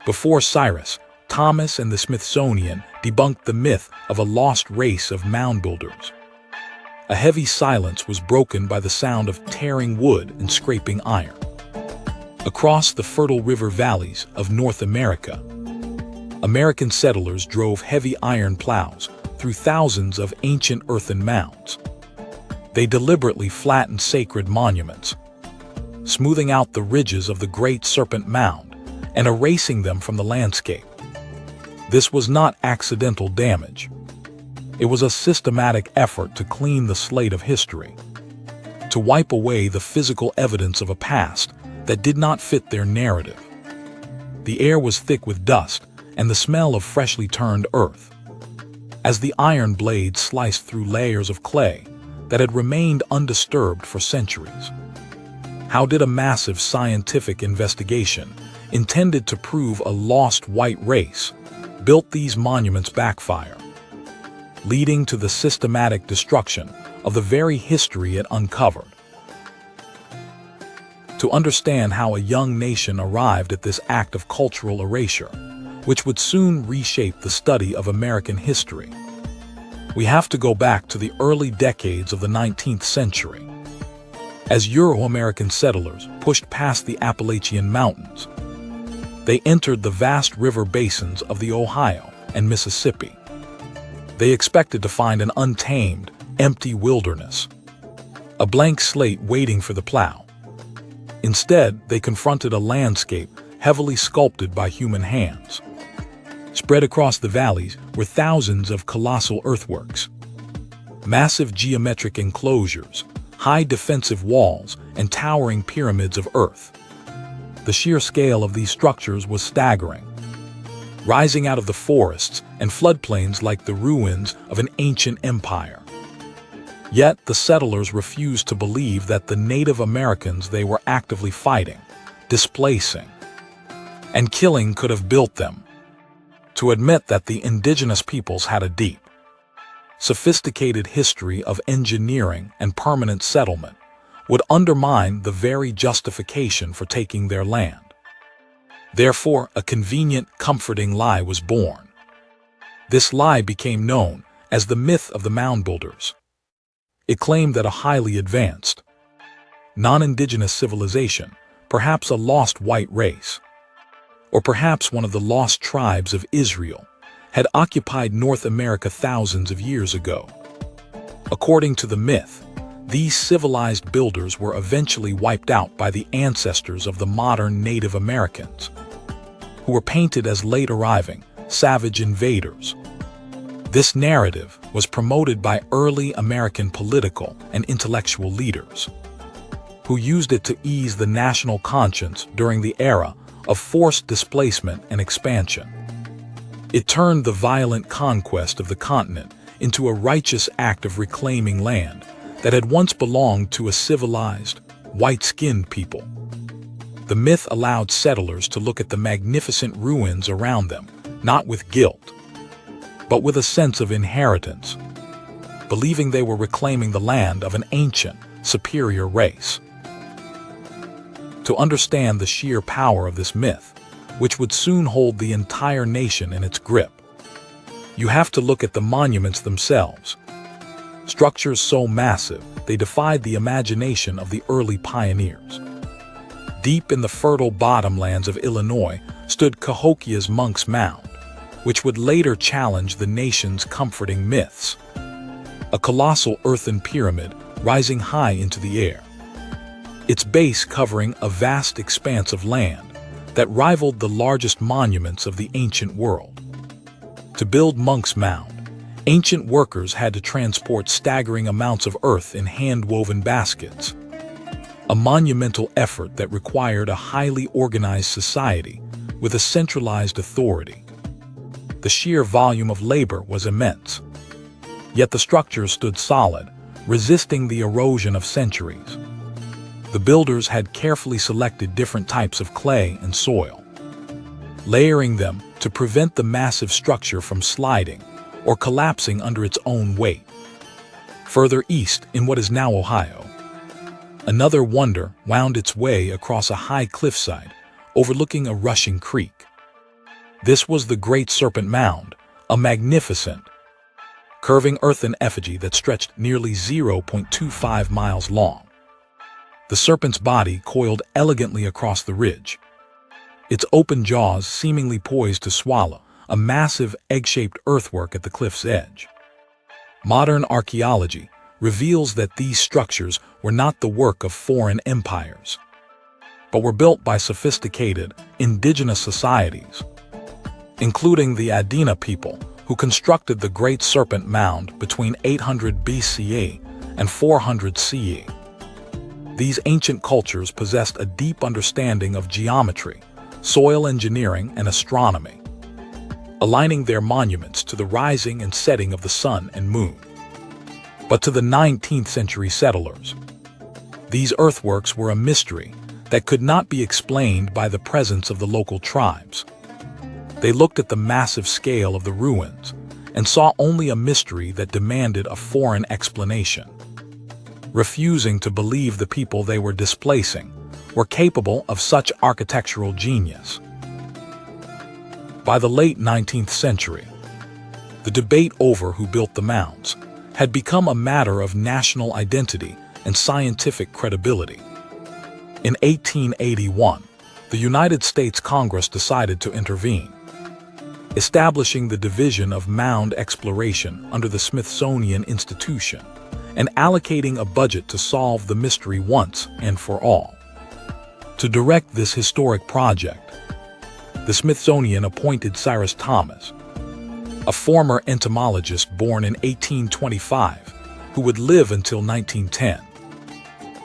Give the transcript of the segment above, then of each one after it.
Before Cyrus, Thomas and the Smithsonian debunked the myth of a lost race of mound builders. A heavy silence was broken by the sound of tearing wood and scraping iron. Across the fertile river valleys of North America, American settlers drove heavy iron plows through thousands of ancient earthen mounds. They deliberately flattened sacred monuments, smoothing out the ridges of the Great Serpent Mound and erasing them from the landscape. This was not accidental damage. It was a systematic effort to clean the slate of history, to wipe away the physical evidence of a past that did not fit their narrative. The air was thick with dust and the smell of freshly turned earth, as the iron blades sliced through layers of clay that had remained undisturbed for centuries. How did a massive scientific investigation, intended to prove a lost white race, built these monuments backfire, leading to the systematic destruction of the very history it uncovered? To understand how a young nation arrived at this act of cultural erasure, which would soon reshape the study of American history, we have to go back to the early decades of the 19th century. As Euro-American settlers pushed past the Appalachian Mountains, they entered the vast river basins of the Ohio and Mississippi. They expected to find an untamed, empty wilderness, a blank slate waiting for the plow. Instead, they confronted a landscape heavily sculpted by human hands. Spread across the valleys were thousands of colossal earthworks, massive geometric enclosures, high defensive walls, and towering pyramids of earth. The sheer scale of these structures was staggering, rising out of the forests and floodplains like the ruins of an ancient empire. Yet the settlers refused to believe that the Native Americans they were actively fighting, displacing, and killing could have built them. To admit that the indigenous peoples had a deep, sophisticated history of engineering and permanent settlement would undermine the very justification for taking their land. Therefore, a convenient, comforting lie was born. This lie became known as the myth of the mound builders. It claimed that a highly advanced, non-indigenous civilization, perhaps a lost white race, or perhaps one of the lost tribes of Israel, had occupied North America thousands of years ago. According to the myth, these civilized builders were eventually wiped out by the ancestors of the modern Native Americans, who were painted as late-arriving, savage invaders. This narrative was promoted by early American political and intellectual leaders, who used it to ease the national conscience during the era of forced displacement and expansion. It turned the violent conquest of the continent into a righteous act of reclaiming land that had once belonged to a civilized, white-skinned people. The myth allowed settlers to look at the magnificent ruins around them, not with guilt, but with a sense of inheritance, believing they were reclaiming the land of an ancient, superior race. To understand the sheer power of this myth, which would soon hold the entire nation in its grip, you have to look at the monuments themselves. Structures so massive, they defied the imagination of the early pioneers. Deep in the fertile bottomlands of Illinois stood Cahokia's Monk's Mound, which would later challenge the nation's comforting myths. A colossal earthen pyramid rising high into the air, its base covering a vast expanse of land that rivaled the largest monuments of the ancient world. To build Monk's Mound, ancient workers had to transport staggering amounts of earth in hand-woven baskets, a monumental effort that required a highly organized society with a centralized authority. The sheer volume of labor was immense, yet the structure stood solid, resisting the erosion of centuries. The builders had carefully selected different types of clay and soil, layering them to prevent the massive structure from sliding or collapsing under its own weight. Further east, in what is now Ohio, another wonder wound its way across a high cliffside overlooking a rushing creek. This was the Great Serpent Mound, a magnificent, curving earthen effigy that stretched nearly 0.25 miles long. The serpent's body coiled elegantly across the ridge, its open jaws seemingly poised to swallow a massive egg-shaped earthwork at the cliff's edge. Modern archaeology reveals that these structures were not the work of foreign empires, but were built by sophisticated, indigenous societies, including the Adena people, who constructed the Great Serpent Mound between 800 BCE and 400 CE. These ancient cultures possessed a deep understanding of geometry, soil engineering, and astronomy, aligning their monuments to the rising and setting of the sun and moon. But to the 19th century settlers, these earthworks were a mystery that could not be explained by the presence of the local tribes. They looked at the massive scale of the ruins and saw only a mystery that demanded a foreign explanation, refusing to believe the people they were displacing were capable of such architectural genius. By the late 19th century, the debate over who built the mounds had become a matter of national identity and scientific credibility. In 1881, the United States Congress decided to intervene, establishing the Division of Mound Exploration under the Smithsonian Institution and allocating a budget to solve the mystery once and for all. To direct this historic project, the Smithsonian appointed Cyrus Thomas, a former entomologist born in 1825, who would live until 1910.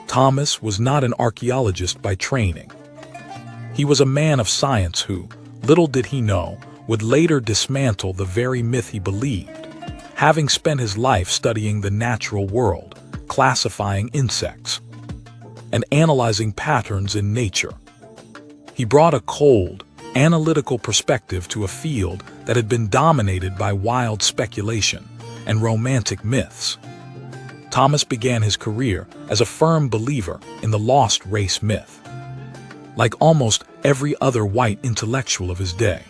Thomas was not an archaeologist by training. He was a man of science who, little did he know, would later dismantle the very myth he believed, having spent his life studying the natural world, classifying insects, and analyzing patterns in nature. He brought a cold, analytical perspective to a field that had been dominated by wild speculation and romantic myths. Thomas began his career as a firm believer in the lost race myth. Like almost every other white intellectual of his day,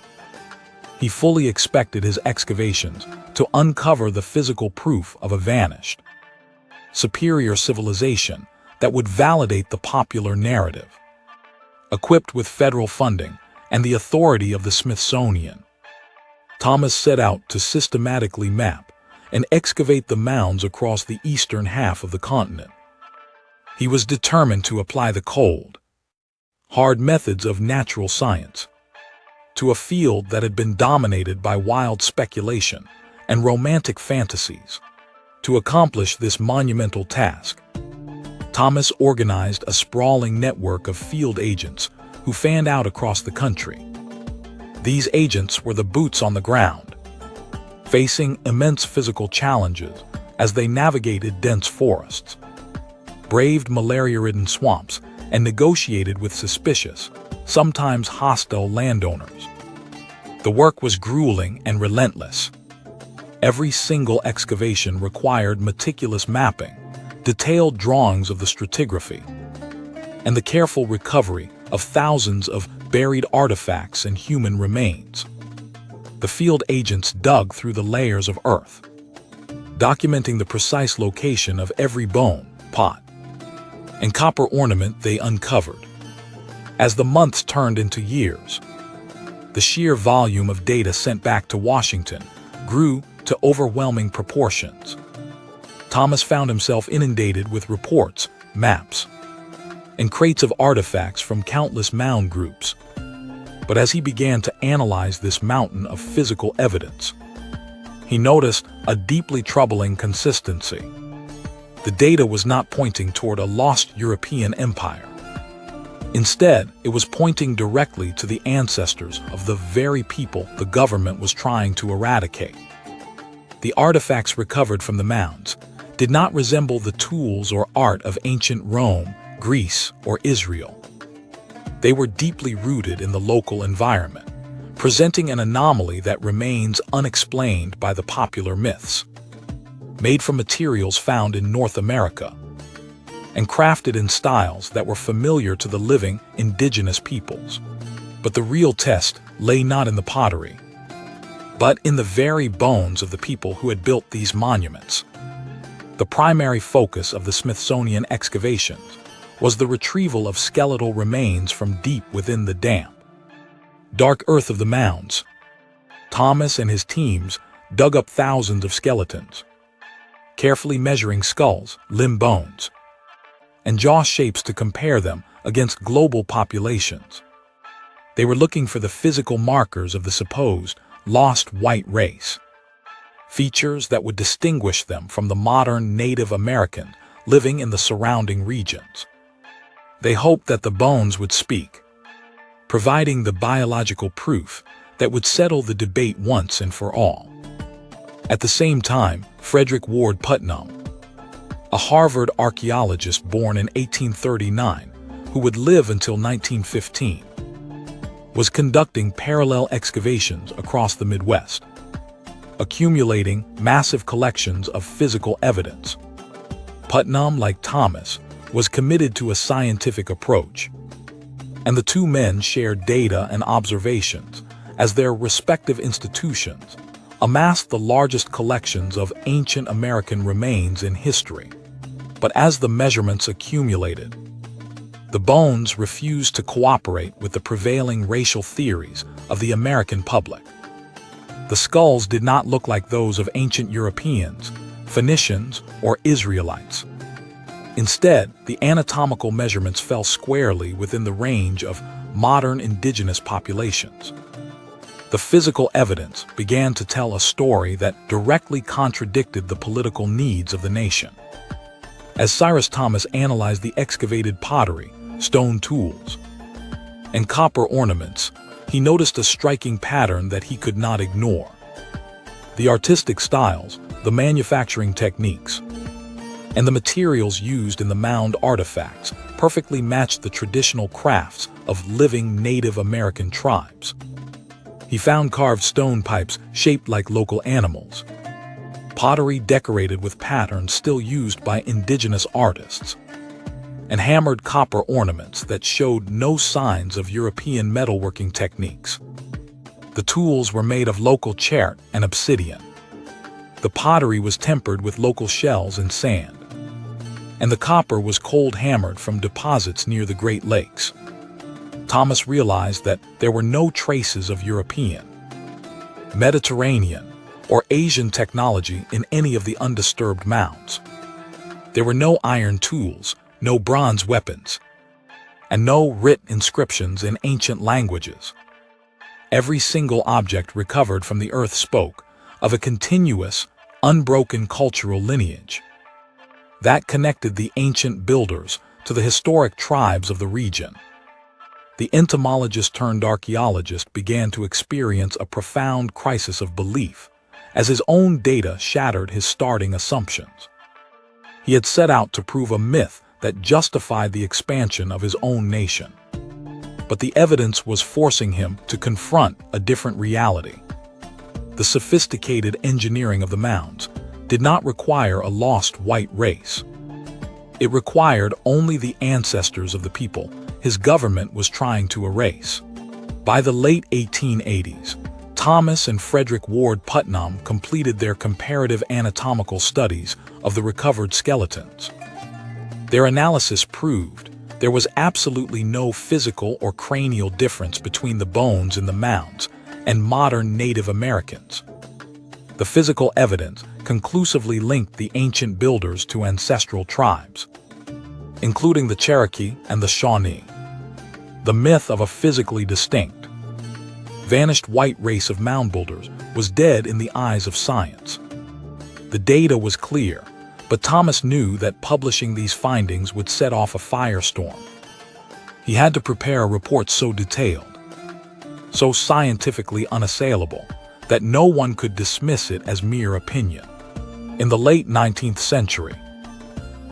he fully expected his excavations to uncover the physical proof of a vanished, superior civilization that would validate the popular narrative. Equipped with federal funding and the authority of the Smithsonian, Thomas set out to systematically map and excavate the mounds across the eastern half of the continent. He was determined to apply the cold, hard methods of natural science to a field that had been dominated by wild speculation and romantic fantasies. To accomplish this monumental task, Thomas organized a sprawling network of field agents who fanned out across the country. These agents were the boots on the ground, facing immense physical challenges as they navigated dense forests, braved malaria-ridden swamps, and negotiated with suspicious, sometimes hostile landowners. The work was grueling and relentless. Every single excavation required meticulous mapping, detailed drawings of the stratigraphy, and the careful recovery of thousands of buried artifacts and human remains. The field agents dug through the layers of earth, documenting the precise location of every bone, pot, and copper ornament they uncovered. As the months turned into years, the sheer volume of data sent back to Washington grew to overwhelming proportions. Thomas found himself inundated with reports, maps, and crates of artifacts from countless mound groups. But as he began to analyze this mountain of physical evidence, he noticed a deeply troubling consistency. The data was not pointing toward a lost European empire. Instead, it was pointing directly to the ancestors of the very people the government was trying to eradicate. The artifacts recovered from the mounds did not resemble the tools or art of ancient Rome, Greece, or Israel. They were deeply rooted in the local environment, presenting an anomaly that remains unexplained by the popular myths. Made from materials found in North America, and crafted in styles that were familiar to the living indigenous peoples, But the real test lay not in the pottery, but in the very bones of the people who had built these monuments. The primary focus of the Smithsonian excavations was the retrieval of skeletal remains from deep within the damp, dark earth of the mounds. Thomas and his teams dug up thousands of skeletons, carefully measuring skulls, limb bones, and jaw shapes to compare them against global populations. They were looking for the physical markers of the supposed lost white race, features that would distinguish them from the modern Native American living in the surrounding regions. They hoped that the bones would speak, providing the biological proof that would settle the debate once and for all. At the same time, Frederick Ward Putnam, a Harvard archaeologist born in 1839 who would live until 1915, was conducting parallel excavations across the Midwest, accumulating massive collections of physical evidence. Putnam, like Thomas, was committed to a scientific approach, and the two men shared data and observations as their respective institutions amassed the largest collections of ancient American remains in history. But as the measurements accumulated, the bones refused to cooperate with the prevailing racial theories of the American public. The skulls did not look like those of ancient Europeans, Phoenicians, or Israelites. Instead, the anatomical measurements fell squarely within the range of modern indigenous populations. The physical evidence began to tell a story that directly contradicted the political needs of the nation. As Cyrus Thomas analyzed the excavated pottery, stone tools, and copper ornaments, he noticed a striking pattern that he could not ignore. The artistic styles, the manufacturing techniques, and the materials used in the mound artifacts perfectly matched the traditional crafts of living Native American tribes. He found carved stone pipes shaped like local animals, pottery decorated with patterns still used by indigenous artists, and hammered copper ornaments that showed no signs of European metalworking techniques. The tools were made of local chert and obsidian. The pottery was tempered with local shells and sand, and the copper was cold hammered from deposits near the Great Lakes. Thomas realized that there were no traces of European, Mediterranean, or Asian technology in any of the undisturbed mounds. There were no iron tools, no bronze weapons, and no written inscriptions in ancient languages. Every single object recovered from the earth spoke of a continuous, unbroken cultural lineage that connected the ancient builders to the historic tribes of the region. The entomologist turned archaeologist began to experience a profound crisis of belief as his own data shattered his starting assumptions. He had set out to prove a myth that justified the expansion of his own nation. But the evidence was forcing him to confront a different reality. The sophisticated engineering of the mounds did not require a lost white race. It required only the ancestors of the people his government was trying to erase. By the late 1880s, Thomas and Frederick Ward Putnam completed their comparative anatomical studies of the recovered skeletons. Their analysis proved there was absolutely no physical or cranial difference between the bones in the mounds and modern Native Americans. The physical evidence conclusively linked the ancient builders to ancestral tribes, including the Cherokee and the Shawnee. The myth of a physically distinct, vanished white race of mound builders was dead in the eyes of science. The data was clear, but Thomas knew that publishing these findings would set off a firestorm. He had to prepare a report so detailed, so scientifically unassailable, that no one could dismiss it as mere opinion. In the late 19th century,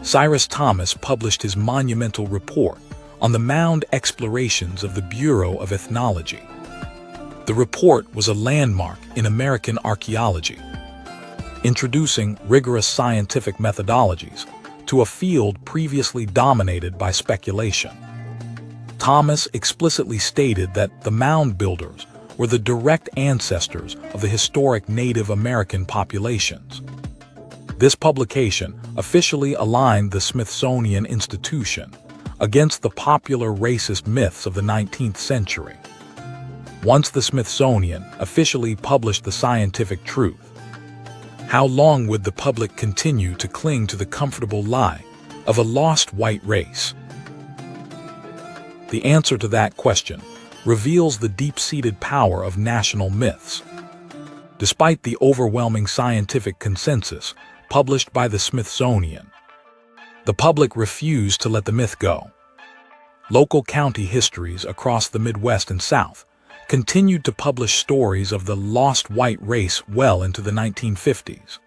Cyrus Thomas published his monumental report on the mound explorations of the Bureau of Ethnology. The report was a landmark in American archaeology, introducing rigorous scientific methodologies to a field previously dominated by speculation. Thomas explicitly stated that the mound builders were the direct ancestors of the historic Native American populations. This publication officially aligned the Smithsonian institution against the popular racist myths of the 19th century. Once the Smithsonian officially published the scientific truth, how long would the public continue to cling to the comfortable lie of a lost white race? The answer to that question reveals the deep-seated power of national myths. Despite the overwhelming scientific consensus published by the Smithsonian, the public refused to let the myth go. Local county histories across the Midwest and South continued to publish stories of the lost white race well into the 1950s.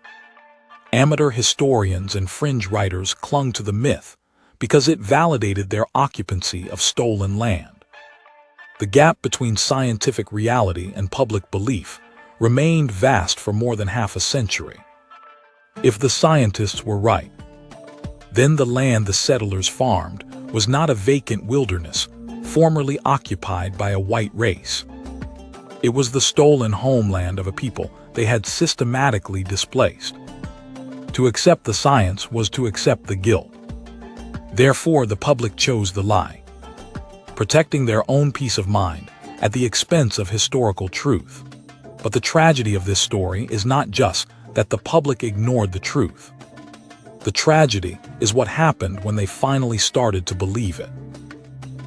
Amateur historians and fringe writers clung to the myth because it validated their occupancy of stolen land. The gap between scientific reality and public belief remained vast for more than half a century. If the scientists were right, then the land the settlers farmed was not a vacant wilderness formerly occupied by a white race. It was the stolen homeland of a people they had systematically displaced. To accept the science was to accept the guilt. Therefore, the public chose the lie, protecting their own peace of mind at the expense of historical truth. But the tragedy of this story is not just that the public ignored the truth. The tragedy is what happened when they finally started to believe it.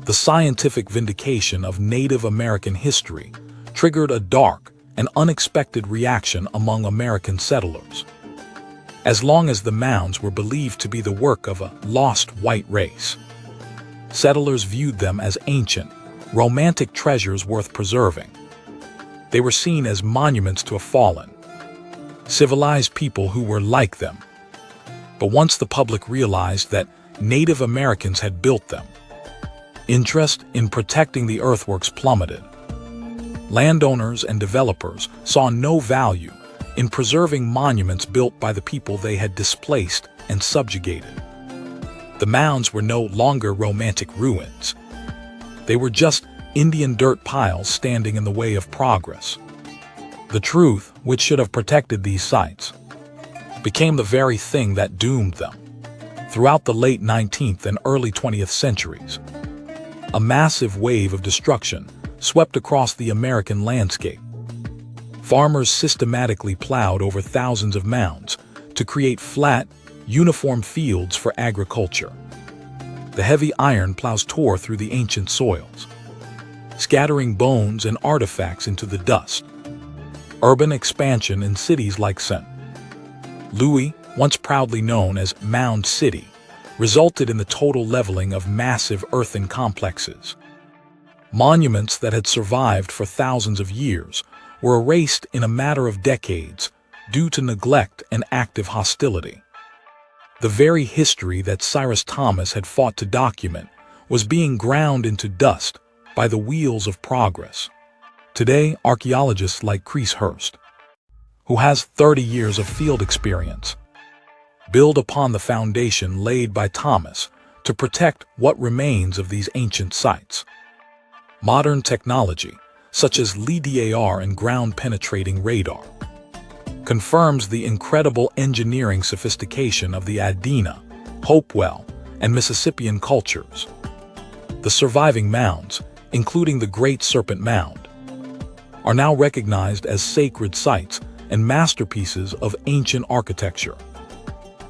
The scientific vindication of Native American history triggered a dark and unexpected reaction among American settlers. As long as the mounds were believed to be the work of a lost white race, settlers viewed them as ancient, romantic treasures worth preserving. They were seen as monuments to a fallen, civilized people who were like them. But once the public realized that Native Americans had built them, interest in protecting the earthworks plummeted. Landowners and developers saw no value in preserving monuments built by the people they had displaced and subjugated. The mounds were no longer romantic ruins. They were just Indian dirt piles standing in the way of progress. The truth, which should have protected these sites, became the very thing that doomed them. Throughout the late 19th and early 20th centuries, a massive wave of destruction swept across the American landscape. Farmers systematically plowed over thousands of mounds to create flat, uniform fields for agriculture. The heavy iron plows tore through the ancient soils, scattering bones and artifacts into the dust. Urban expansion in cities like St. Louis, once proudly known as Mound City, resulted in the total leveling of massive earthen complexes. Monuments that had survived for thousands of years were erased in a matter of decades due to neglect and active hostility. The very history that Cyrus Thomas had fought to document was being ground into dust by the wheels of progress. Today, archaeologists like Chris Hurst, who has 30 years of field experience, build upon the foundation laid by Thomas to protect what remains of these ancient sites. Modern technology, such as LiDAR and ground-penetrating radar, confirms the incredible engineering sophistication of the Adena, Hopewell, and Mississippian cultures. The surviving mounds, including the Great Serpent Mound, are now recognized as sacred sites and masterpieces of ancient architecture.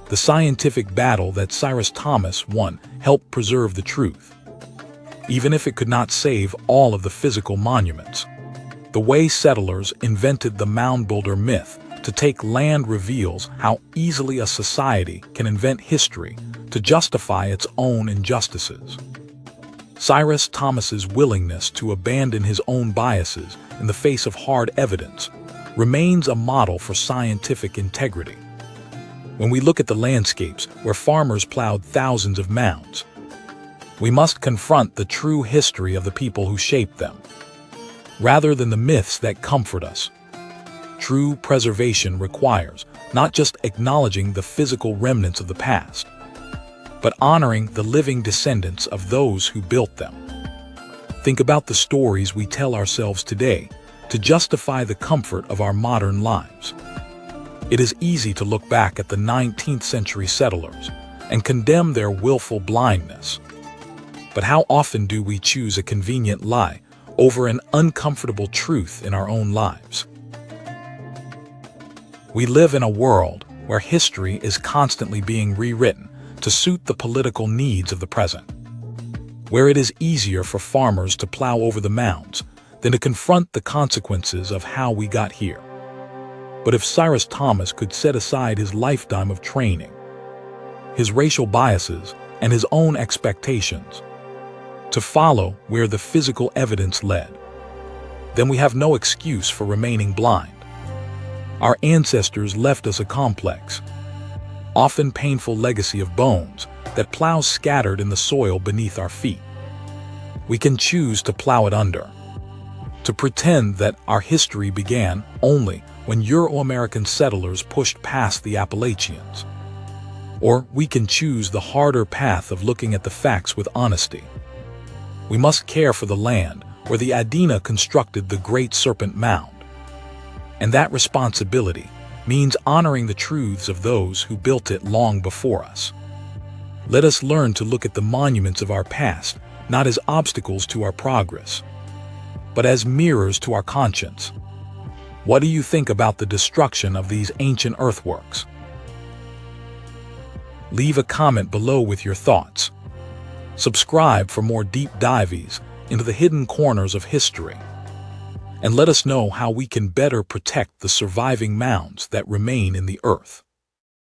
The scientific battle that Cyrus Thomas won helped preserve the truth, even if it could not save all of the physical monuments. The way settlers invented the mound builder myth to take land reveals how easily a society can invent history to justify its own injustices. Cyrus Thomas's willingness to abandon his own biases in the face of hard evidence remains a model for scientific integrity. When we look at the landscapes where farmers plowed thousands of mounds, we must confront the true history of the people who shaped them, rather than the myths that comfort us. True preservation requires not just acknowledging the physical remnants of the past, but honoring the living descendants of those who built them. Think about the stories we tell ourselves today to justify the comfort of our modern lives. It is easy to look back at the 19th century settlers and condemn their willful blindness. But how often do we choose a convenient lie over an uncomfortable truth in our own lives? We live in a world where history is constantly being rewritten to suit the political needs of the present, where it is easier for farmers to plow over the mounds than to confront the consequences of how we got here. But if Cyrus Thomas could set aside his lifetime of training, his racial biases, and his own expectations to follow where the physical evidence led, then we have no excuse for remaining blind. Our ancestors left us a complex, often painful legacy of bones that plows scattered in the soil beneath our feet. We can choose to plow it under, to pretend that our history began only when Euro-American settlers pushed past the Appalachians. Or we can choose the harder path of looking at the facts with honesty. We must care for the land where the Adena constructed the Great Serpent Mound. And that responsibility means honoring the truths of those who built it long before us. Let us learn to look at the monuments of our past not as obstacles to our progress, but as mirrors to our conscience. What do you think about the destruction of these ancient earthworks? Leave a comment below with your thoughts. Subscribe for more deep dives into the hidden corners of history. And let us know how we can better protect the surviving mounds that remain in the earth.